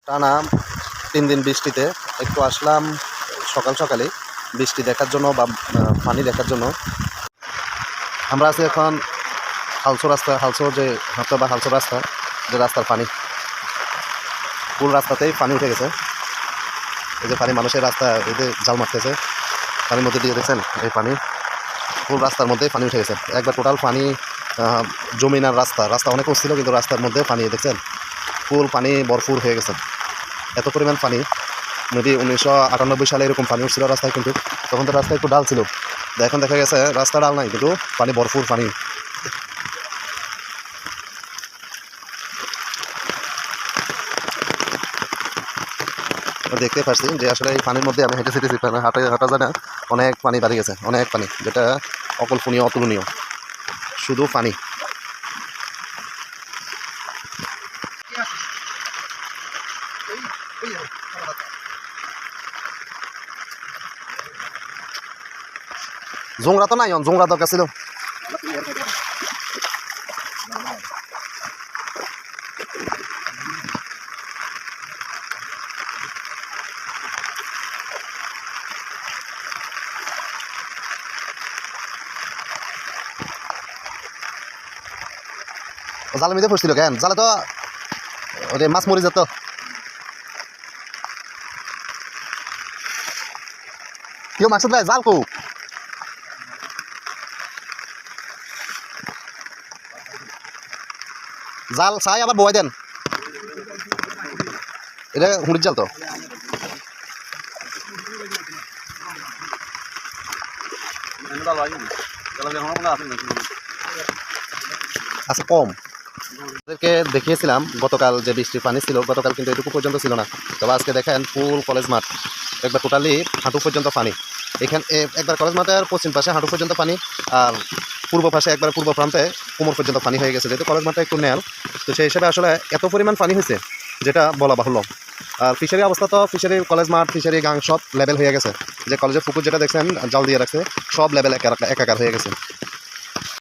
টানা 3 দিন বৃষ্টিতে একটু আসলাম সকাল সকালে বৃষ্টি দেখার জন্য বা পানি দেখার জন্য। আমরা আছি এখন হালসো রাস্তা, হালসো যে হাঁটা বা হালসো রাস্তা, যে রাস্তার পানি ফুল রাস্তাতেই পানি উঠে গেছে। এই যে পানি মানুষের রাস্তা, এই যে জাল মারতেছে পানির মধ্যে দিয়ে, দেখছেন এই পানি ফুল রাস্তার মধ্যেই পানি উঠে গেছে একবার। টোটাল পানি জমিন আর রাস্তা অনেক ছিল, কিন্তু রাস্তার মধ্যে পানি দেখছেন ফুল পানি ভরপুর হয়ে গেছে। এত পরিমাণ পানি মেবি 1998 সালে এরকম পানি উঠছিল রাস্তায়, কিন্তু তখন তো রাস্তায় একটু ডাল ছিল। এখন দেখা গেছে রাস্তা ডাল নাই, কিন্তু পানি ভরপুর পানি। দেখতে পাচ্ছি যে আসলে এই পানির মধ্যে আমি হেঁটেছি, হাঁটা যায় না, অনেক পানি বাড়ি গেছে, অনেক পানি, যেটা অকল্পনীয়, অতুলনীয়, শুধু পানি। জোংরা তো নাই, জোংরা দরকার ছিল। জালের মধ্যে পড়ছিল কেন? জালে তো ওরে মাছ মরে যেত। কেউ মাছ ভাই জাল কো জাল চাই আবার বয় দেন, এটা হুড়ির জাল তো। আচ্ছা কম ওদেরকে দেখিয়েছিলাম গতকাল যে বৃষ্টির পানি ছিল, গতকাল কিন্তু এটুকু পর্যন্ত ছিল না। তবে আজকে দেখেন ফুল কলেজ মাঠ একবার টোটালি হাঁটু পর্যন্ত পানি। এখানে একবার কলেজ মাঠের পশ্চিম পাশে হাঁটু পর্যন্ত পানি, আর পূর্ব পাশে একবার পূর্ব প্রান্তে কোমর পর্যন্ত পানি হয়ে গেছে। যেহেতু কলেজ মাঠটা একটু নেয়াল, তো সেই হিসাবে আসলে এত পরিমাণ পানি হয়েছে যেটা বলা বাহুল্য। আর ফিশারি অবস্থা তো, ফিশারি কলেজ মাঠ, ফিশারি গাং সব লেভেল হয়ে গেছে। যে কলেজের পুকুর যেটা দেখছেন জাল দিয়ে রাখছে, সব লেভেল একাকার হয়ে গেছে।